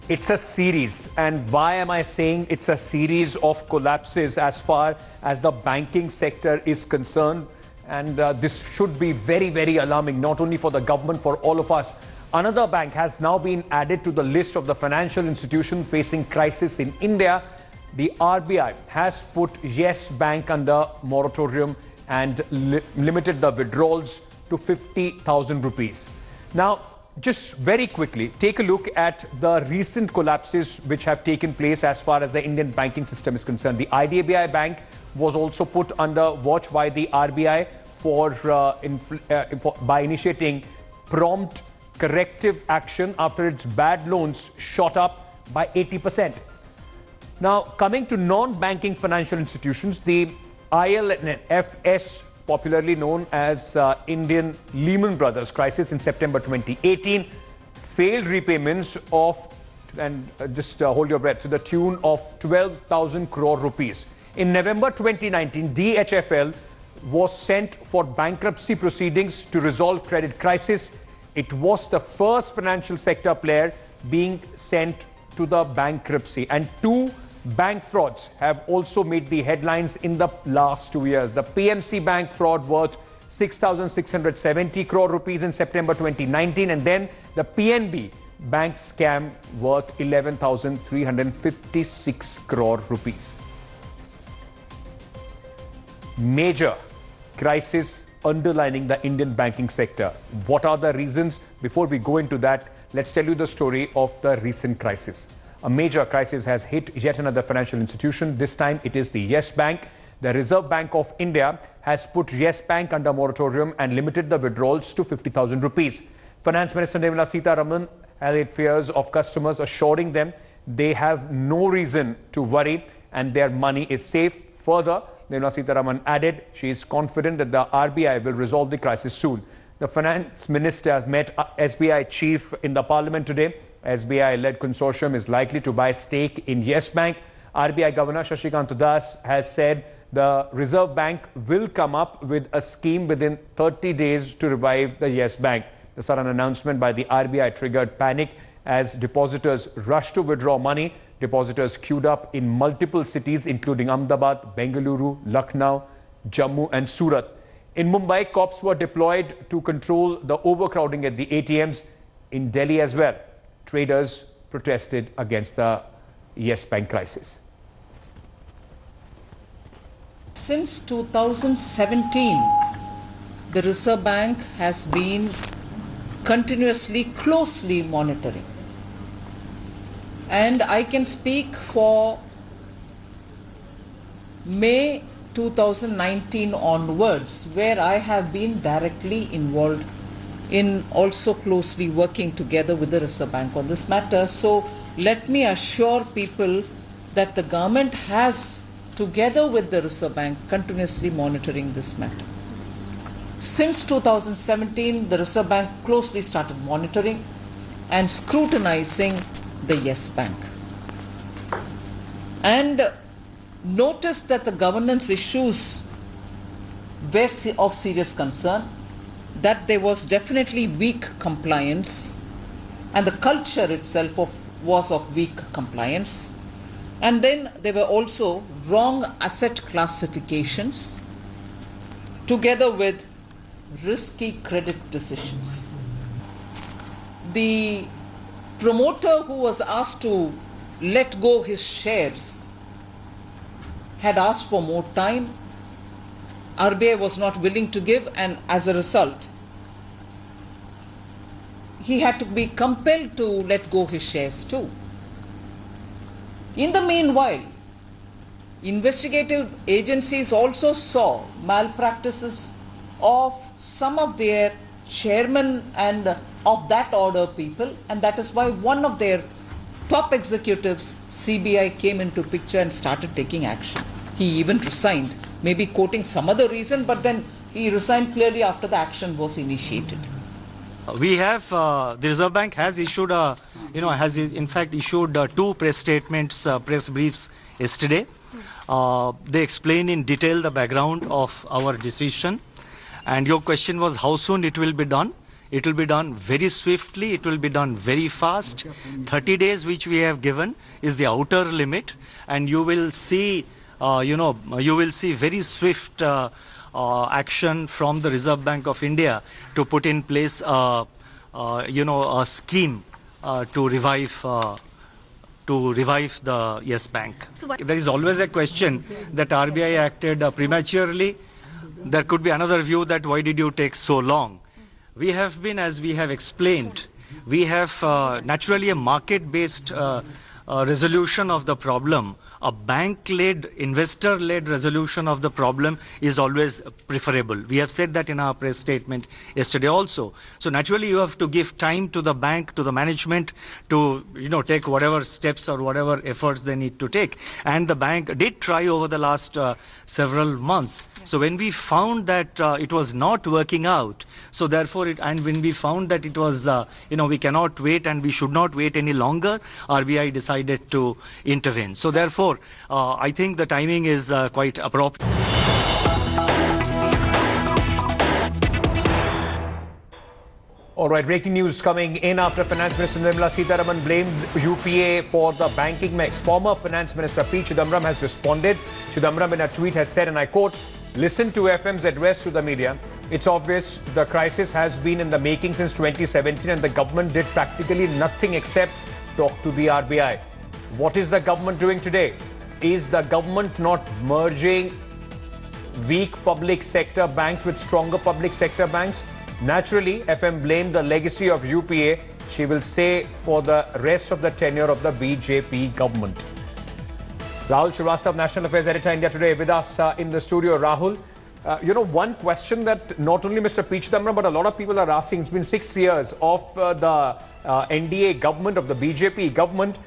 It's a series. And why am I saying it's a series of collapses as far as the banking sector is concerned? And this should be very, very alarming, not only for the government, for all of us. Another bank has now been added to the list of the financial institution facing crisis in India. The RBI has put Yes Bank under moratorium and limited the withdrawals to 50,000 rupees. Now, just very quickly, take a look at the recent collapses which have taken place as far as the Indian banking system is concerned. The IDBI Bank was also put under watch by the RBI by initiating prompt corrective action after its bad loans shot up by 80%. Now, coming to non-banking financial institutions, the IL&FS, popularly known as Indian Lehman Brothers crisis in September 2018, failed repayments of, and just hold your breath, to the tune of 12,000 crore rupees. In November 2019, DHFL was sent for bankruptcy proceedings to resolve credit crisis. It was the first financial sector player being sent to the bankruptcy. And two bank frauds have also made the headlines in the last 2 years. The PMC Bank fraud worth 6,670 crore rupees in September 2019, and then the PNB Bank scam worth 11,356 crore rupees. Major crisis underlining the Indian banking sector. What are the reasons? Before we go into that, let's tell you the story of the recent crisis. A major crisis has hit yet another financial institution. This time it is the Yes Bank. The Reserve Bank of India has put Yes Bank under moratorium and limited the withdrawals to 50,000 rupees. Finance Minister Nirmala Sitharaman allayed fears of customers, assuring them they have no reason to worry and their money is safe. Further, Nirmala Sitharaman added she is confident that the RBI will resolve the crisis soon. The Finance Minister met SBI chief in the Parliament today. SBI-led consortium is likely to buy stake in Yes Bank. RBI Governor Shaktikanta has said the Reserve Bank will come up with a scheme within 30 days to revive the Yes Bank. The sudden announcement by the RBI triggered panic as depositors rushed to withdraw money. Depositors queued up in multiple cities, including Ahmedabad, Bengaluru, Lucknow, Jammu and Surat. In Mumbai, cops were deployed to control the overcrowding at the ATMs. In Delhi as well, traders protested against the Yes Bank crisis. Since 2017, the Reserve Bank has been continuously, closely monitoring. And I can speak for May 2019 onwards, where I have been directly involved in also closely working together with the Reserve Bank on this matter. So let me assure people that the government has, together with the Reserve Bank, continuously monitoring this matter. Since 2017, the Reserve Bank closely started monitoring and scrutinizing the Yes Bank, and noticed that the governance issues were of serious concern, that there was definitely weak compliance, and the culture itself was of weak compliance. And then there were also wrong asset classifications together with risky credit decisions. The promoter who was asked to let go his shares had asked for more time. RBI was not willing to give, and as a result, he had to be compelled to let go his shares too. In the meanwhile, investigative agencies also saw malpractices of some of their chairmen and of that order people, and that is why one of their top executives, CBI, came into picture and started taking action. He even resigned, maybe quoting some other reason, but then he resigned clearly after the action was initiated. We have, the Reserve Bank has issued, has in fact issued two press statements, press briefs yesterday. They explain in detail the background of our decision. And your question was how soon it will be done. It will be done very swiftly. It will be done very fast. 30 days, which we have given, is the outer limit, and you will see, you will see very swift action from the Reserve Bank of India to put in place, a scheme to revive the Yes Bank. There is always a question that RBI acted prematurely. There could be another view that why did you take so long? We have been, as we have explained, we have naturally a market-based resolution of the problem. A bank-led, investor-led resolution of the problem is always preferable. We have said that in our press statement yesterday also. So naturally you have to give time to the bank, to the management to, take whatever steps or whatever efforts they need to take. And the bank did try over the last several months. Yeah. So when we found that it was not working out, so therefore and when we found that it was, we cannot wait and we should not wait any longer, RBI decided to intervene. So therefore, I think the timing is quite appropriate. All right, breaking news coming in after Finance Minister Nirmala Sitharaman blamed UPA for the banking mess. Former Finance Minister P. Chidambaram has responded. Chidambaram in a tweet has said, and I quote, "Listen to FM's address to the media. It's obvious the crisis has been in the making since 2017 and the government did practically nothing except talk to the RBI. What is the government doing today? Is the government not merging weak public sector banks with stronger public sector banks?" Naturally, FM blamed the legacy of UPA, she will say, for the rest of the tenure of the BJP government. Rahul Srivastav, National Affairs Editor, India Today, with us in the studio. Rahul, one question that not only Mr. P. Chidambaram, but a lot of people are asking, it's been 6 years of the NDA government, of the BJP government.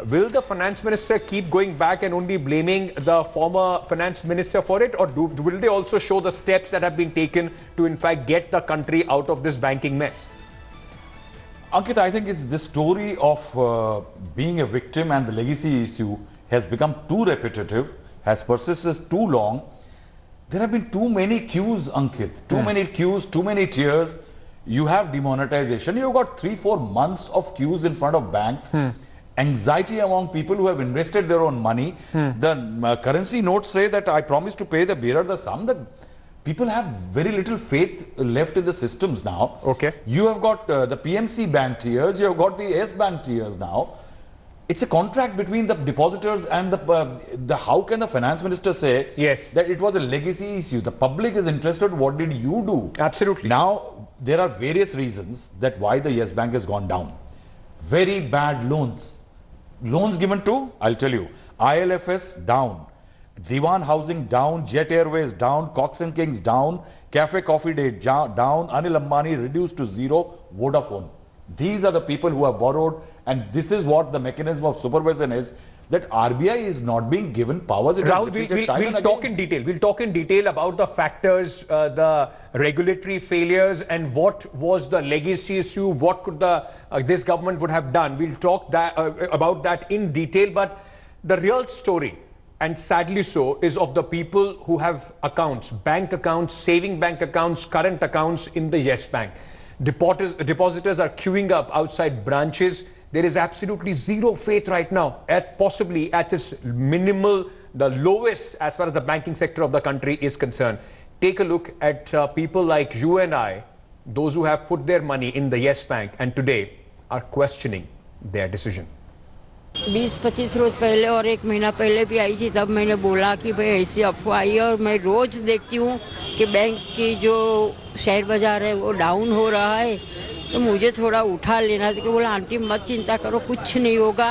Will the finance minister keep going back and only blaming the former finance minister for it? Or will they also show the steps that have been taken to, in fact, get the country out of this banking mess? Ankit, I think it's the story of being a victim and the legacy issue has become too repetitive, has persisted too long. There have been too many queues, Ankit. Too many queues, too many tears. You have demonetization. You've got 3-4 months of queues in front of banks. Anxiety among people who have invested their own money. The currency notes say that I promise to pay the bearer the sum. The people have very little faith left in the systems now. Okay. You have got the PMC bank tears. You have got the S bank tears now. It's a contract between the depositors and the. How can the finance minister say that it was a legacy issue? The public is interested. What did you do? Absolutely. Now there are various reasons that why the Yes Bank has gone down. Very bad loans. Loans given to, I'll tell you, ILFS down, Diwan Housing down, Jet Airways down, Cox and Kings down, Cafe Coffee Day down, Anil Ambani reduced to zero, Vodafone. These are the people who have borrowed, and this is what the mechanism of supervision is, that RBI is not being given powers. Rahul, we'll talk in detail. We'll talk in detail about the factors, the regulatory failures, and what was the legacy issue. What could this government would have done? We'll talk about that in detail. But the real story, and sadly so, is of the people who have accounts, bank accounts, saving bank accounts, current accounts in the Yes Bank. Depositors are queuing up outside branches. There is absolutely zero faith right now, possibly at its minimal, the lowest as far as the banking sector of the country is concerned. Take a look at people like you and I, those who have put their money in the Yes Bank and today are questioning their decision. 20-25 रोज पहले और 1 महीना पहले भी आई थी, तब मैंने बोला कि भाई ऐसी अफवाह आई है, और मैं रोज देखती हूँ कि बैंक की जो शेयर बाजार है वो डाउन हो रहा है, तो मुझे थोड़ा उठा लेना था कि बोला आंटी मत चिंता करो, कुछ नहीं होगा,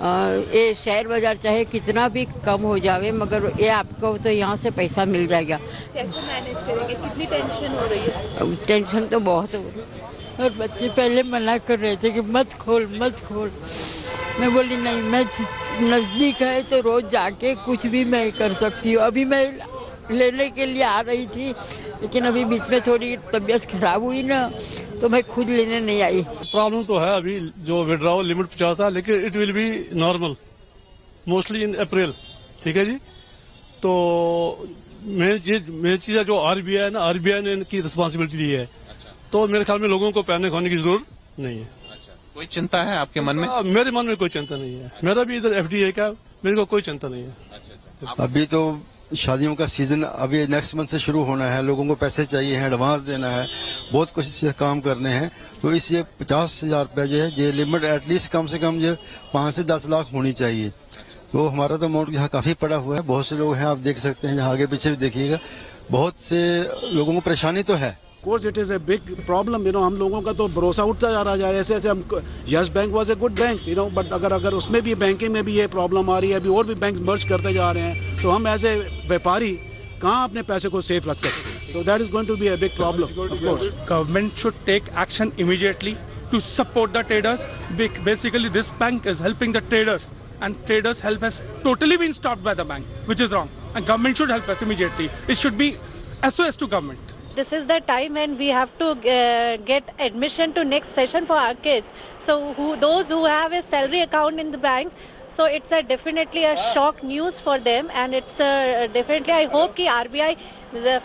ये शेयर बाजार चाहे कितना भी कम हो जावे मगर ये आपको तो यहाँ से पैसा मिल जाएगा। कैसे मैनेज करेंगे? कितनी टेंशन हो रही है? टेंशन तो बहुत हो रही है, और बच्चे पहले मना कर रहे थे कि मत खोल मत खोल। मैं बोली नहीं, मैं नज़दीक है तो रोज़ जाके कुछ भी मैं कर सकती हूँ। अभी मैं लेने के लिए आ रही थी, लेकिन अभी बीच में थोड़ी तबीयत खराब हुई ना, तो मैं खुद लेने नहीं आई। प्रॉब्लम तो है अभी, जो विड्रॉवल लिमिट 50 था, लेकिन it will be normal mostly in April. ठीक है जी। तो मेन चीज़ है जो आरबीआई है ना, आरबीआई ने इनकी रिस्पॉन्सिबिलिटी ली है, तो मेरे ख्याल में लोगों को पैनिक होने की जरूरत नहीं है। कोई चिंता है आपके मन में? मेरे मन में कोई चिंता नहीं है, मेरा भी इधर एफडी है क्या, मेरे को कोई चिंता नहीं है। अभी तो शादियों का सीजन अभी नेक्स्ट मंथ से शुरू होना है, लोगों को पैसे चाहिए हैं, एडवांस देना है, बहुत कुछ काम करने हैं, तो इसलिए 50,000 रुपये जो है ये लिमिट एटलीस्ट कम से कम जो 5 से 10 लाख होनी चाहिए। तो हमारा तो अमाउंट यहाँ काफी पड़ा हुआ है, बहुत से लोग हैं, आप देख सकते हैं, आगे पीछे भी देखिएगा, बहुत से लोगों को परेशानी तो है। Course it is a big problem, हम लोगों का तो भरोसा उठता जा रहा है। ऐसे हम yes bank was a good bank, but अगर उसमें भी बैंकिंग में भी ये प्रॉब्लम आ रही है, अभी और भी बैंक मर्ज करते जा रहे हैं, तो हम एज ए व्यापारी कहाँ अपने पैसे को सेफ रख सकते हैं? So that is going to be a big problem. Of course government should take action immediately to support the traders. Basically, this bank is helping the traders, and traders' help has totally been stopped by the bank, which is wrong. And government should help us immediately. It should be SOS to government. This is the time when we have to get admission to next session for our kids. So those who have a salary account in the banks, so it's definitely a shock news for them, and it's definitely I hope कि RBI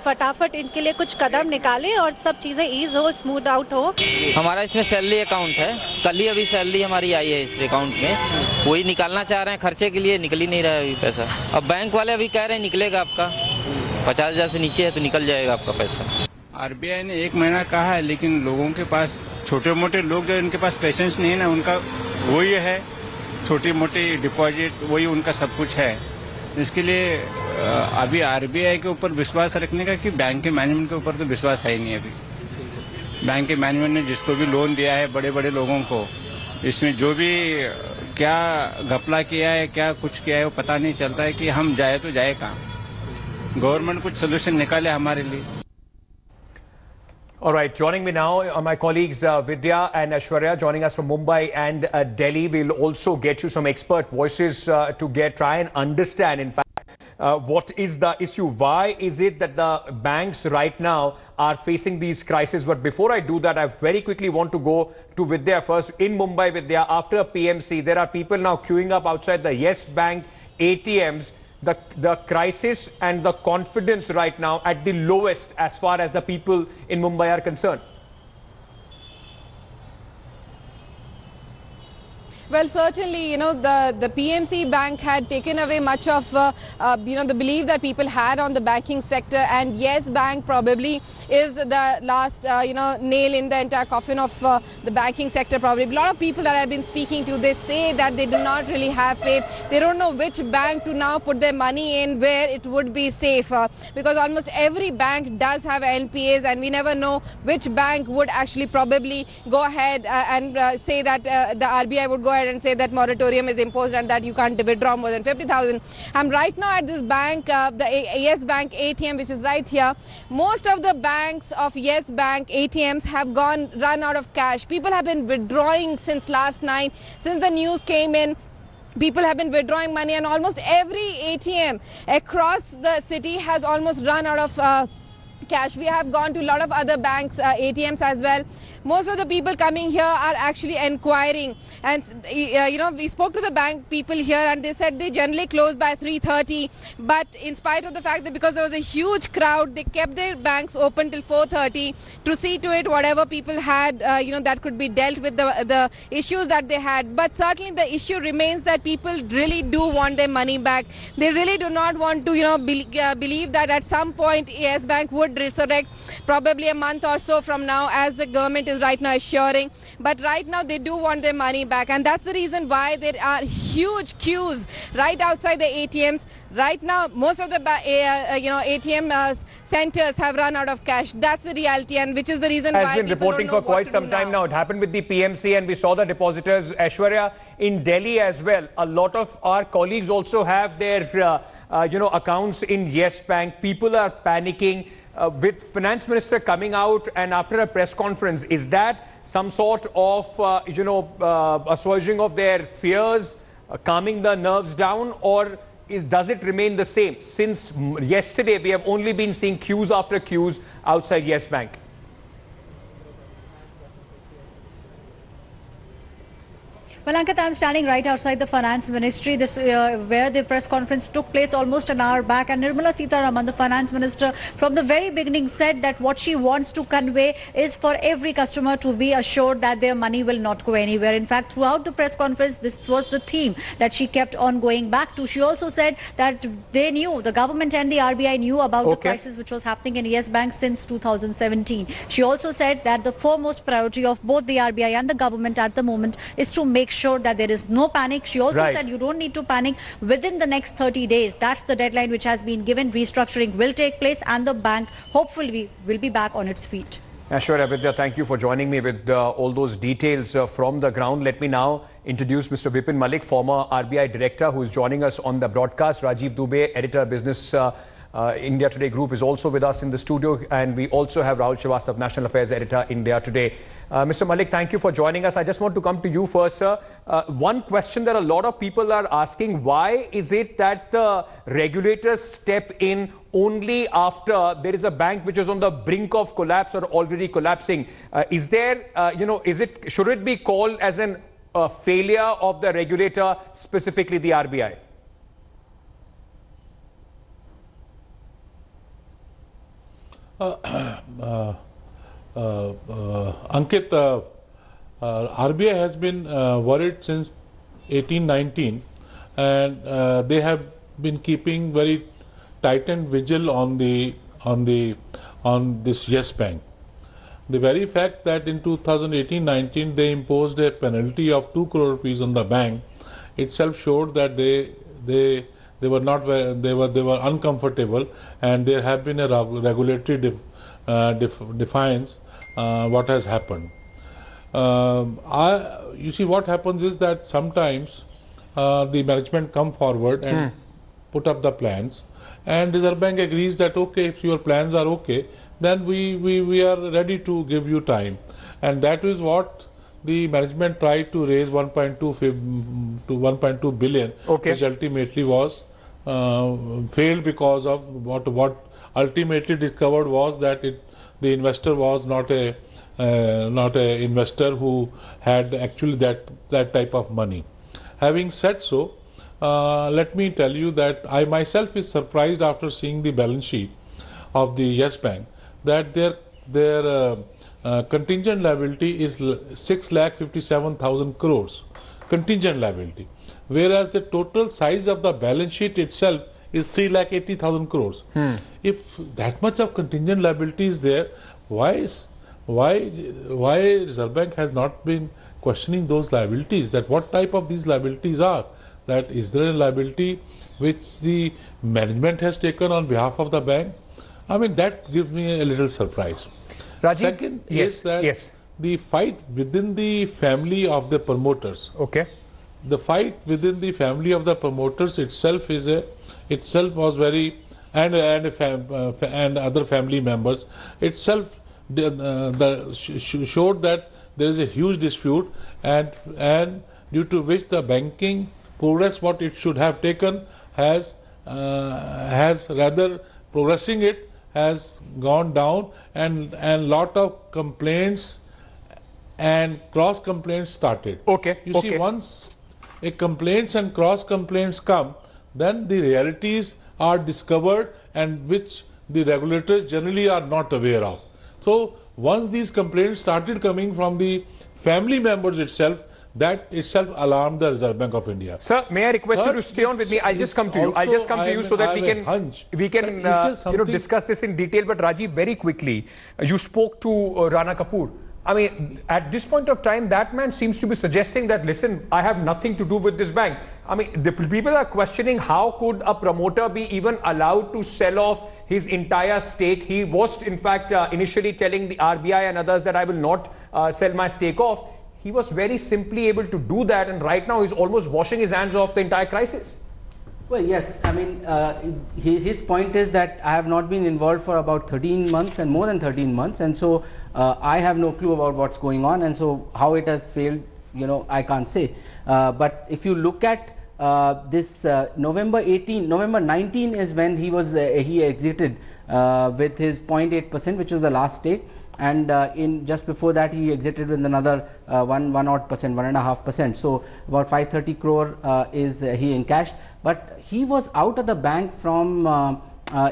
फटाफट इनके लिए कुछ कदम निकाले और सब चीज़ें ease हो, स्मूथ आउट हो। हमारा इसमें सैलरी अकाउंट है, कल ही अभी सैलरी हमारी आई है इस अकाउंट में, वही निकालना चाह रहे हैं, खर्चे के लिए निकल ही नहीं रहा है अभी पैसा। अब बैंक वाले अभी कह रहे हैं निकलेगा आपका 50,000 से नीचे है तो निकल जाएगा आपका पैसा। RBI ने 1 महीना कहा है, लेकिन लोगों के पास छोटे मोटे लोग जो इनके पास पेशेंस नहीं है ना, उनका वही है, छोटी मोटी डिपॉजिट वही उनका सब कुछ है। इसके लिए अभी RBI के ऊपर विश्वास रखने का कि बैंक के मैनेजमेंट के ऊपर तो विश्वास है ही नहीं। अभी बैंक के मैनेजमेंट ने जिसको भी लोन दिया है बड़े बड़े लोगों को, इसमें जो भी क्या घपला किया है, क्या कुछ किया है, वो पता नहीं चलता है कि हम जाए तो जाए कहाँ। गवर्नमेंट कुछ सोल्यूशन निकाले हमारे लिए। All right, joining me now are my colleagues Vidya and Aishwarya, joining us from Mumbai and Delhi. We'll also get you some expert voices to try and understand, in fact, what is the issue? Why is it that the banks right now are facing these crises? But before I do that, I very quickly want to go to Vidya first. In Mumbai, Vidya, after PMC, there are people now queuing up outside the Yes Bank ATMs. The crisis and the confidence right now at the lowest as far as the people in Mumbai are concerned. Well, certainly, the PMC bank had taken away much of, the belief that people had on the banking sector, and Yes Bank probably is the last, nail in the entire coffin of the banking sector. Probably a lot of people that I've been speaking to, they say that they do not really have faith. They don't know which bank to now put their money in, where it would be safe, because almost every bank does have NPAs, and we never know which bank would actually probably go ahead and say that the RBI would go ahead and say that moratorium is imposed and that you can't withdraw more than 50,000. I'm right now at this bank, the Yes Bank ATM, which is right here. Most of the banks of Yes Bank ATMs have run out of cash. People have been withdrawing since last night, since the news came in. People have been withdrawing money, and almost every ATM across the city has almost run out of cash. We have gone to a lot of other banks ATMs as well. Most of the people coming here are actually inquiring, and we spoke to the bank people here, and they said they generally close by 3:30, but in spite of the fact that because there was a huge crowd, they kept their banks open till 4:30 to see to it whatever people had that could be dealt with the issues that they had. But certainly the issue remains that people really do want their money back. They really do not want to believe that at some point Yes Bank would resurrect, probably a month or so from now, as the government is right now assuring. But right now they do want their money back, and that's the reason why there are huge queues right outside the ATMs. Right now most of the ATM centers have run out of cash. That's the reality, and which is the reason why has been reporting for quite some time now. It happened with the PMC, and we saw the depositors. Aishwarya, in Delhi as well, a lot of our colleagues also have their accounts in Yes Bank. People are panicking. With Finance Minister coming out and after a press conference, is that some sort of assuaging of their fears, calming the nerves down, or does it remain the same? Since yesterday, we have only been seeing queues after queues outside Yes Bank. Well, Ankit, I'm standing right outside the Finance Ministry, where the press conference took place almost an hour back. And Nirmala Sitharaman, the Finance Minister, from the very beginning said that what she wants to convey is for every customer to be assured that their money will not go anywhere. In fact, throughout the press conference, this was the theme that she kept on going back to. She also said that they knew, the government and the RBI knew about the crisis which was happening in Yes Bank since 2017. She also said that the foremost priority of both the RBI and the government at the moment is to make sure that there is no panic. She also said you don't need to panic within the next 30 days. That's the deadline which has been given. Restructuring will take place and the bank hopefully will be back on its feet. Sure, Abhidya, thank you for joining me with all those details from the ground. Let me now introduce Mr. Vipin Malik, former RBI director, who is joining us on the broadcast. Rajiv Dubey, editor, Business India Today Group, is also with us in the studio. And we also have Rahul Srivastava, National Affairs Editor, India Today. Mr. Malik, thank you for joining us. I just want to come to you first, sir. One question that a lot of people are asking: why is it that the regulators step in only after there is a bank which is on the brink of collapse or already collapsing? Is there, should it be called as a failure of the regulator, specifically the RBI? Ankit, RBI has been worried since 1819, and they have been keeping very tightened vigil on this Yes Bank. The very fact that in 2018-19 they imposed a penalty of 2 crore rupees on the bank itself showed that they were not they were uncomfortable, and there have been a regulatory defiance what has happened. You see, what happens is that sometimes the management come forward and put up the plans, and Reserve Bank agrees that okay, if your plans are okay, then we are ready to give you time, and that is what the management tried to raise 1.2 billion, which ultimately was failed because of what ultimately discovered was that the investor was not a investor who had actually that type of money. Having said so, let me tell you that I myself is surprised after seeing the balance sheet of the Yes Bank that their contingent liability is 6,57,000 crores contingent liability, whereas the total size of the balance sheet itself is 3,80,000 crores. If that much of contingent liability is there, why Reserve Bank has not been questioning those liabilities? That what type of these liabilities are? That is there a liability which the management has taken on behalf of the bank? I mean, that gives me a little surprise. Rajiv, second is that the fight within the family of the promoters. The fight within the family of the promoters itself was very, and other family members itself showed that there is a huge dispute, and due to which the banking progress what it should have taken has rather progressing it has gone down, and lot of complaints and cross complaints started. You see, once a complaints and cross complaints come, then the realities are discovered, and which the regulators generally are not aware of. So once these complaints started coming from the family members itself, that itself alarmed the Reserve Bank of India. Sir, may I request you to stay on with me? I'll just come to you. I'll just come to you so that we can discuss this in detail. But Rajiv, very quickly, you spoke to Rana Kapoor. I mean, at this point of time, that man seems to be suggesting that, listen, I have nothing to do with this bank. I mean, the people are questioning how could a promoter be even allowed to sell off his entire stake. He was, in fact, initially telling the RBI and others that I will not sell my stake off. He was very simply able to do that, and right now he's almost washing his hands off the entire crisis. Well, yes, I mean, his point is that I have not been involved for about 13 months and more than 13 months, and so I have no clue about what's going on, and so how it has failed, I can't say. But if you look at this November 19 is when he exited with his 0.8%, which was the last stake. and in just before that he exited with another 1.5%. So about 530 crore is he encashed, but he was out of the bank from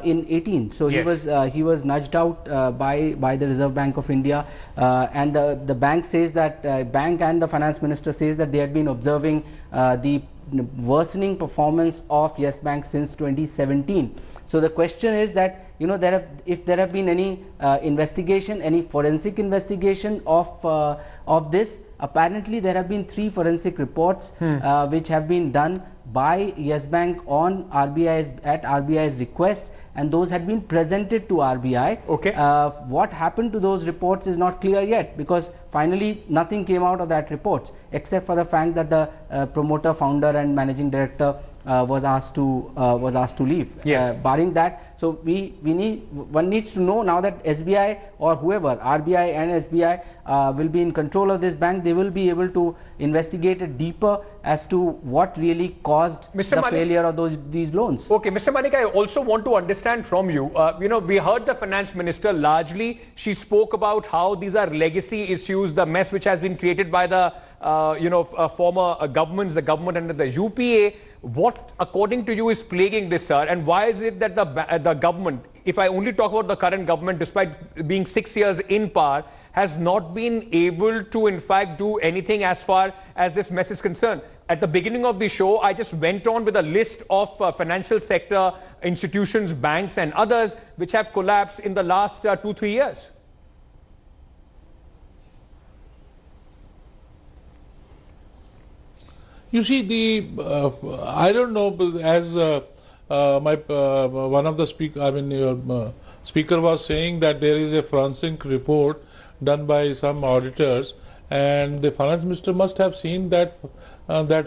in 18. So he was nudged out by the Reserve Bank of India, and the bank says that bank and the finance minister says that they had been observing the worsening performance of Yes Bank since 2017. So the question is that, you know, if there have been any investigation, any forensic investigation of this. Apparently there have been 3 forensic reports which have been done by Yes Bank on RBI's request, and those had been presented to RBI. Okay. What happened to those reports is not clear yet, because finally nothing came out of that reports except for the fact that the promoter, founder and managing director was asked to leave. Yes. Barring that, so one needs to know now that SBI or whoever, RBI and SBI will be in control of this bank. They will be able to investigate it deeper as to what really caused the failure of these loans. Okay, Mr. Manik, I also want to understand from you, you know, we heard the finance minister largely, she spoke about how these are legacy issues, the mess which has been created by the, former governments, the government under the UPA. What, according to you, is plaguing this, sir? And why is it that the government, if I only talk about the current government, despite being 6 years in power, has not been able to, in fact, do anything as far as this mess is concerned? At the beginning of the show, I just went on with a list of financial sector institutions, banks and others which have collapsed in the last 2-3 years. You see, I don't know, but as one of the speaker was saying that there is a forensic report done by some auditors, and the finance minister must have seen that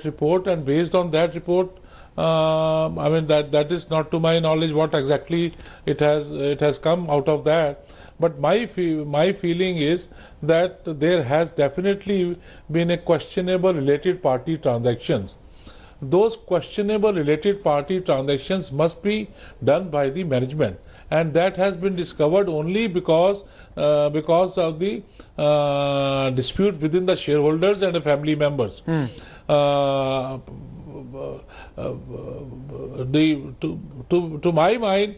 report, and based on that report, that is not to my knowledge what exactly it has come out of that. But my feeling is that there has definitely been a questionable related party transactions. Those questionable related party transactions must be done by the management, and that has been discovered only because of the dispute within the shareholders and the family members. To my mind,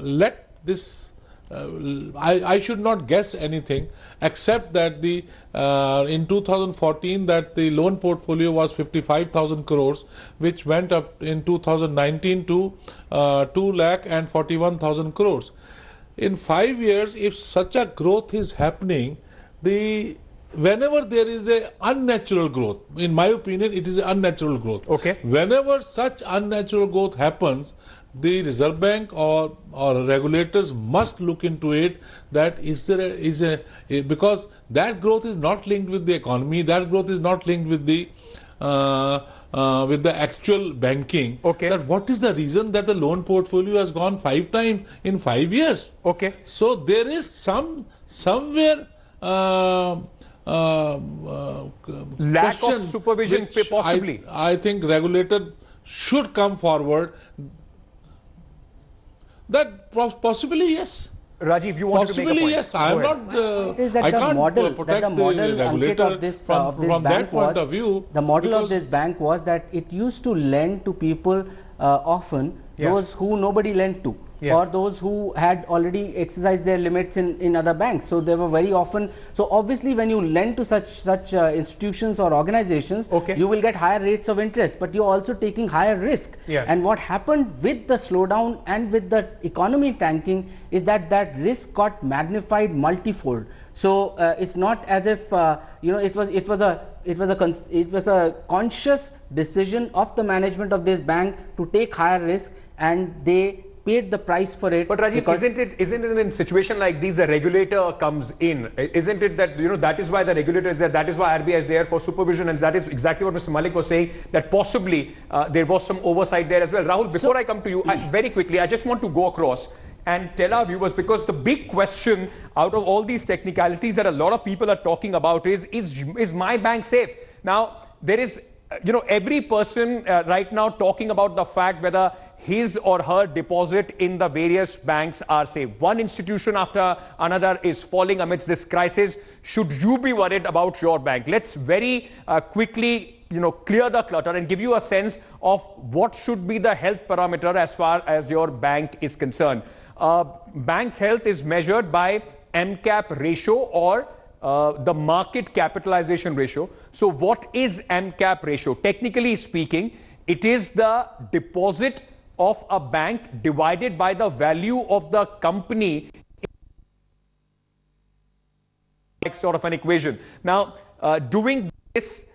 let this. I should not guess anything except that in 2014 that the loan portfolio was 55,000 crores, which went up in 2019 to 2,41,000 crores. In 5 years, if such a growth is happening, whenever there is a unnatural growth, in my opinion, it is unnatural growth. Okay. Whenever such unnatural growth happens, the Reserve Bank or regulators must look into it, that because that growth is not linked with the economy, that growth is not linked with the actual banking. Okay. That what is the reason that the loan portfolio has gone 5 times in 5 years? Okay. So there is somewhere lack of supervision, possibly. I think regulator should come forward. That possibly yes. Rajiv, you want possibly to make a point? Yes. I am not. I can't protect the regulator of this from bank that point of view. The model of this bank was that it used to lend to people often, those who nobody lent to. Or those who had already exercised their limits in other banks. So they were very often. So obviously, when you lend to such institutions or organizations, you will get higher rates of interest, but you're also taking higher risk. And what happened with the slowdown and with the economy tanking is that risk got magnified multifold. So it's not as if it was a conscious decision of the management of this bank to take higher risk, and they paid the price for it. But Rajiv, isn't it in a situation like this, the regulator comes in? Isn't it that, that is why the regulator is there, that is why RBI is there for supervision, and that is exactly what Mr. Malik was saying, that possibly there was some oversight there as well. Rahul, before I come to you, very quickly, I just want to go across and tell our viewers, because the big question out of all these technicalities that a lot of people are talking about is my bank safe? Now, there is every person right now talking about the fact whether his or her deposit in the various banks are safe. One institution after another is falling amidst this crisis. Should you be worried about your bank? Let's very quickly clear the clutter and give you a sense of what should be the health parameter as far as your bank is concerned. Bank's health is measured by MCAP ratio or the market capitalization ratio. So what is MCAP ratio? Technically speaking, it is the deposit of a bank divided by the value of the company, sort of an equation. Now, doing this,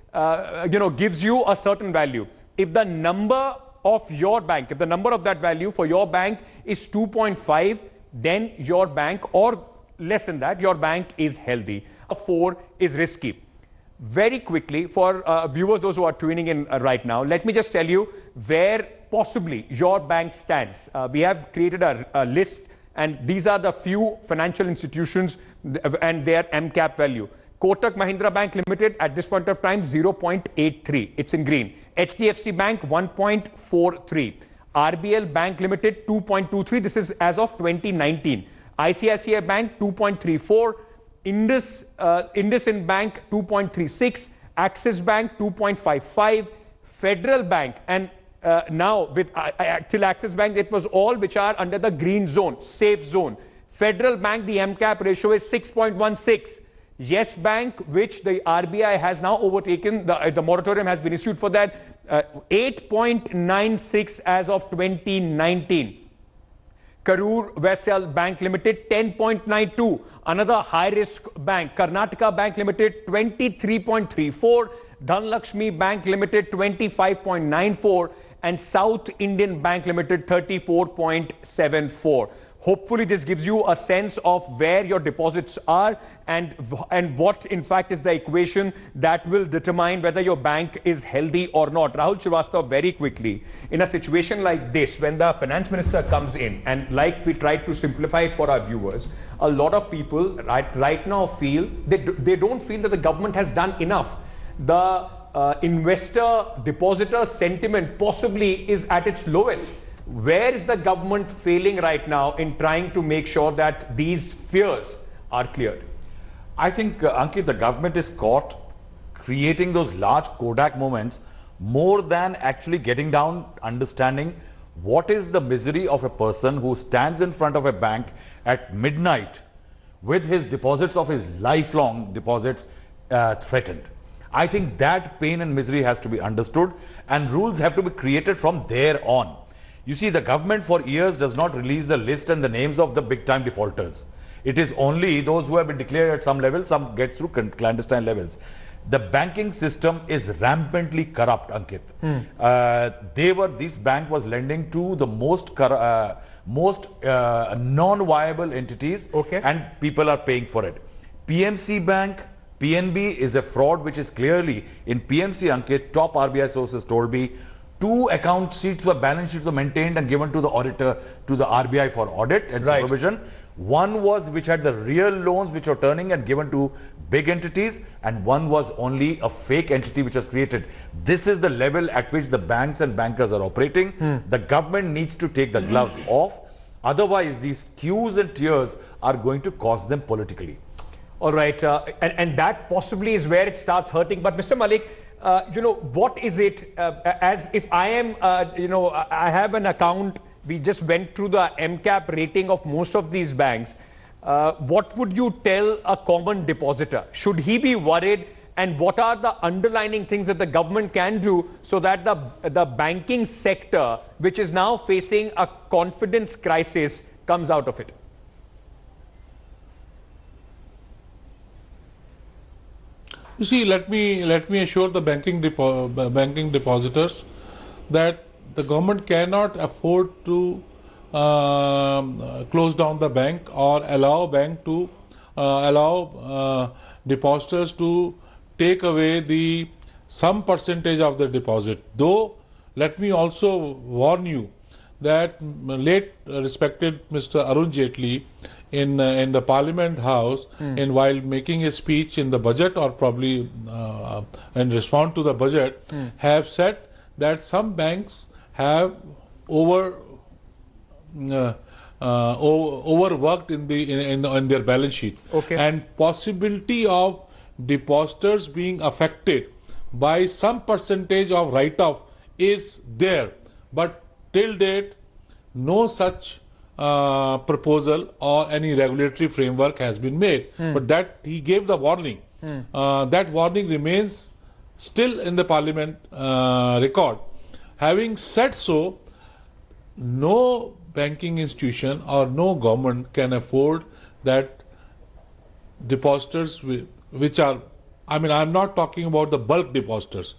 gives you a certain value. If the number of your bank, if the number of that value for your bank is 2.5, then your bank, or less than that, your bank is healthy. 4 is risky. Very quickly, for viewers, those who are tuning in right now, let me just tell you where possibly your bank stands. We have created a list, and these are the few financial institutions and their MCAP value. Kotak Mahindra Bank Limited at this point of time 0.83. It's in green. HDFC Bank 1.43. RBL Bank Limited 2.23. This is as of 2019. ICICI Bank 2.34. IndusInd Bank 2.36. Axis Bank 2.55. Federal Bank, and now with till Axis Bank, it was all which are under the green zone, safe zone. Federal Bank, the MCAP ratio is 6.16. Yes Bank, which the RBI has now overtaken, the moratorium has been issued for that, 8.96 as of 2019. Karur Vysya Bank Limited 10.92. Another high risk bank, Karnataka Bank Limited 23.34. Dhanlakshmi Bank Limited 25.94. And South Indian Bank Limited 34.74. Hopefully this gives you a sense of where your deposits are and what in fact is the equation that will determine whether your bank is healthy or not. Rahul Srivastava, very quickly, in a situation like this, when the finance minister comes in, and like we tried to simplify it for our viewers, a lot of people right now feel they don't feel that the government has done enough. The investor depositor sentiment possibly is at its lowest. Where is the government failing right now in trying to make sure that these fears are cleared? I think, Ankit, the government is caught creating those large Kodak moments more than actually getting down, understanding what is the misery of a person who stands in front of a bank at midnight with his deposits of his lifelong deposits threatened. I think that pain and misery has to be understood, and rules have to be created from there on. You see, the government for years does not release the list and the names of the big-time defaulters. It is only those who have been declared at some level, some get through clandestine levels. The banking system is rampantly corrupt, Ankit. This bank was lending to the most non-viable entities, and people are paying for it. PMC Bank, PNB is a fraud which is clearly in PMC, Ankit. Top RBI sources told me 2 account sheets were balance sheets were maintained and given to the auditor, to the RBI for audit and supervision. One was which had the real loans which were turning and given to big entities, and one was only a fake entity which was created. This is the level at which the banks and bankers are operating. The government needs to take the gloves off. Otherwise, these queues and tears are going to cost them politically. All right, and that possibly is where it starts hurting. But Mr. Malik, what is it, as if I am, I have an account, we just went through the MCAP rating of most of these banks. What would you tell a common depositor? Should he be worried? And what are the underlying things that the government can do so that the banking sector, which is now facing a confidence crisis, comes out of it? You see, let me assure the banking depositors that the government cannot afford to close down the bank or allow depositors to take away some percentage of the deposit. Though, let me also warn you that late respected Mr. Arun Jaitley in the Parliament House, while making a speech in the budget or probably in response to the budget, have said that some banks have overworked in their balance sheet. Okay. And possibility of depositors being affected by some percentage of write-off is there, but till date no such proposal or any regulatory framework has been made. But that he gave the warning. That warning remains still in the Parliament record. Having said so, no banking institution or no government can afford that depositors which are, I mean, I'm not talking about the bulk depositors.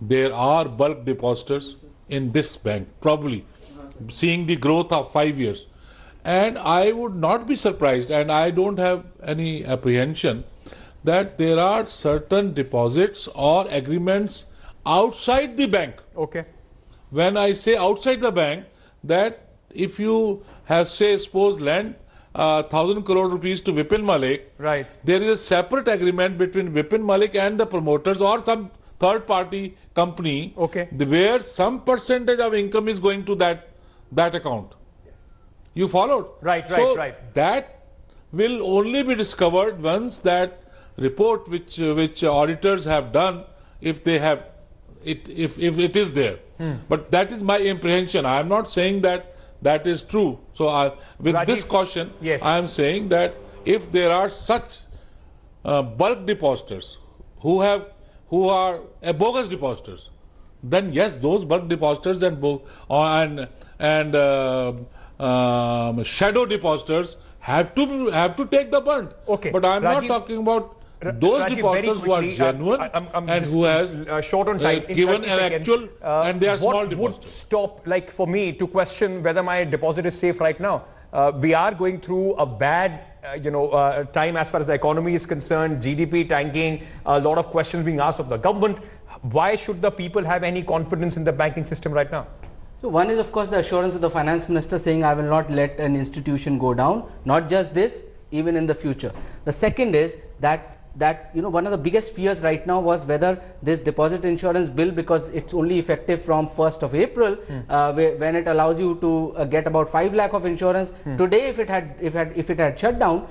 There are bulk depositors in this bank, probably seeing the growth of 5 years. And I would not be surprised, and I don't have any apprehension, that there are certain deposits or agreements outside the bank. Okay. When I say outside the bank, that if you have, say, suppose lend 1,000 crore rupees to Vipin Malik, right, there is a separate agreement between Vipin Malik and the promoters or some third party company, okay, where some percentage of income is going to that account. You followed? Right, so right. That will only be discovered once that report which auditors have done, if they have it, if it is there. But that is my apprehension. I am not saying that is true. So with Rajiv, this caution, yes, I am saying that if there are such bulk depositors who are bogus depositors, then yes, those bulk depositors and shadow depositors have to take the brunt. Okay. But I am not Rajiv, talking about those Rajiv, depositors who are genuine and who has short on time, given an actual and they are small what depositors. would stop, like for me, to question whether my deposit is safe right now? We are going through a bad time as far as the economy is concerned, GDP tanking, a lot of questions being asked of the government. Why should the people have any confidence in the banking system right now? So one is of course the assurance of the finance minister saying I will not let an institution go down, not just this, even in the future. The second is that one of the biggest fears right now was whether this deposit insurance bill, because it's only effective from 1st of April, when it allows you to get about 5 lakh of insurance. Today, if it had shut down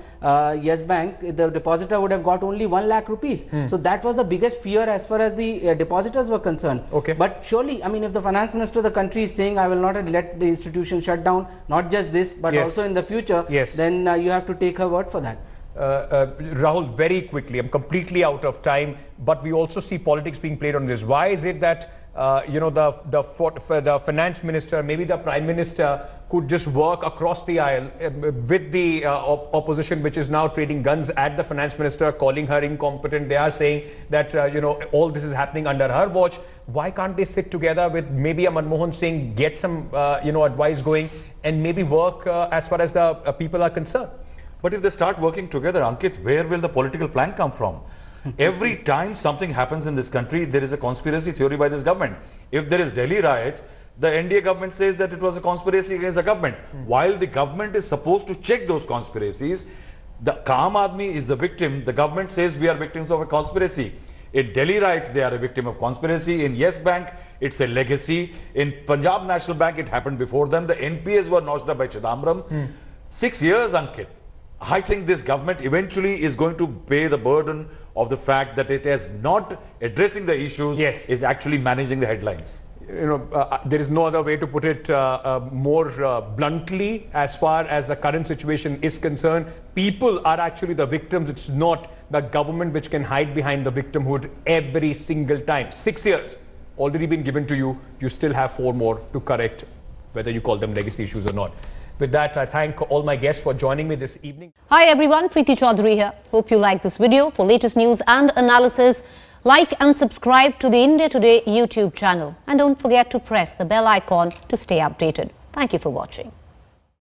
Yes Bank, the depositor would have got only 1 lakh rupees. So that was the biggest fear as far as the depositors were concerned. Okay. But surely, I mean, if the finance minister of the country is saying I will not let the institution shut down, not just this, but yes, also in the future, yes, then you have to take her word for that. Rahul, very quickly, I'm completely out of time, but we also see politics being played on this. Why is it that the finance minister, maybe the prime minister, could just work across the aisle with the opposition, which is now trading guns at the finance minister, calling her incompetent? They are saying that all this is happening under her watch. Why can't they sit together with maybe a Manmohan Singh, get some advice going, and maybe work as far as the people are concerned? But if they start working together, Ankit, where will the political plan come from? Every time something happens in this country, there is a conspiracy theory by this government. If there is Delhi riots, the NDA government says that it was a conspiracy against the government. While the government is supposed to check those conspiracies, the Aam Aadmi is the victim. The government says we are victims of a conspiracy. In Delhi riots, they are a victim of conspiracy. In Yes Bank, it's a legacy. In Punjab National Bank, it happened before them. The NPAs were notched up by Chidambaram. 6 years, Ankit. I think this government eventually is going to pay the burden of the fact that it is not addressing the issues, yes, is actually managing the headlines. There is no other way to put it more bluntly. As far as the current situation is concerned, people are actually the victims. It's not the government which can hide behind the victimhood every single time. 6 years already been given to you. You still have 4 more to correct, whether you call them legacy issues or not. With that, I thank all my guests for joining me this evening. Hi everyone, Preeti Chaudhary here. Hope you like this video. For latest news and analysis, like and subscribe to the India Today YouTube channel. And don't forget to press the bell icon to stay updated. Thank you for watching.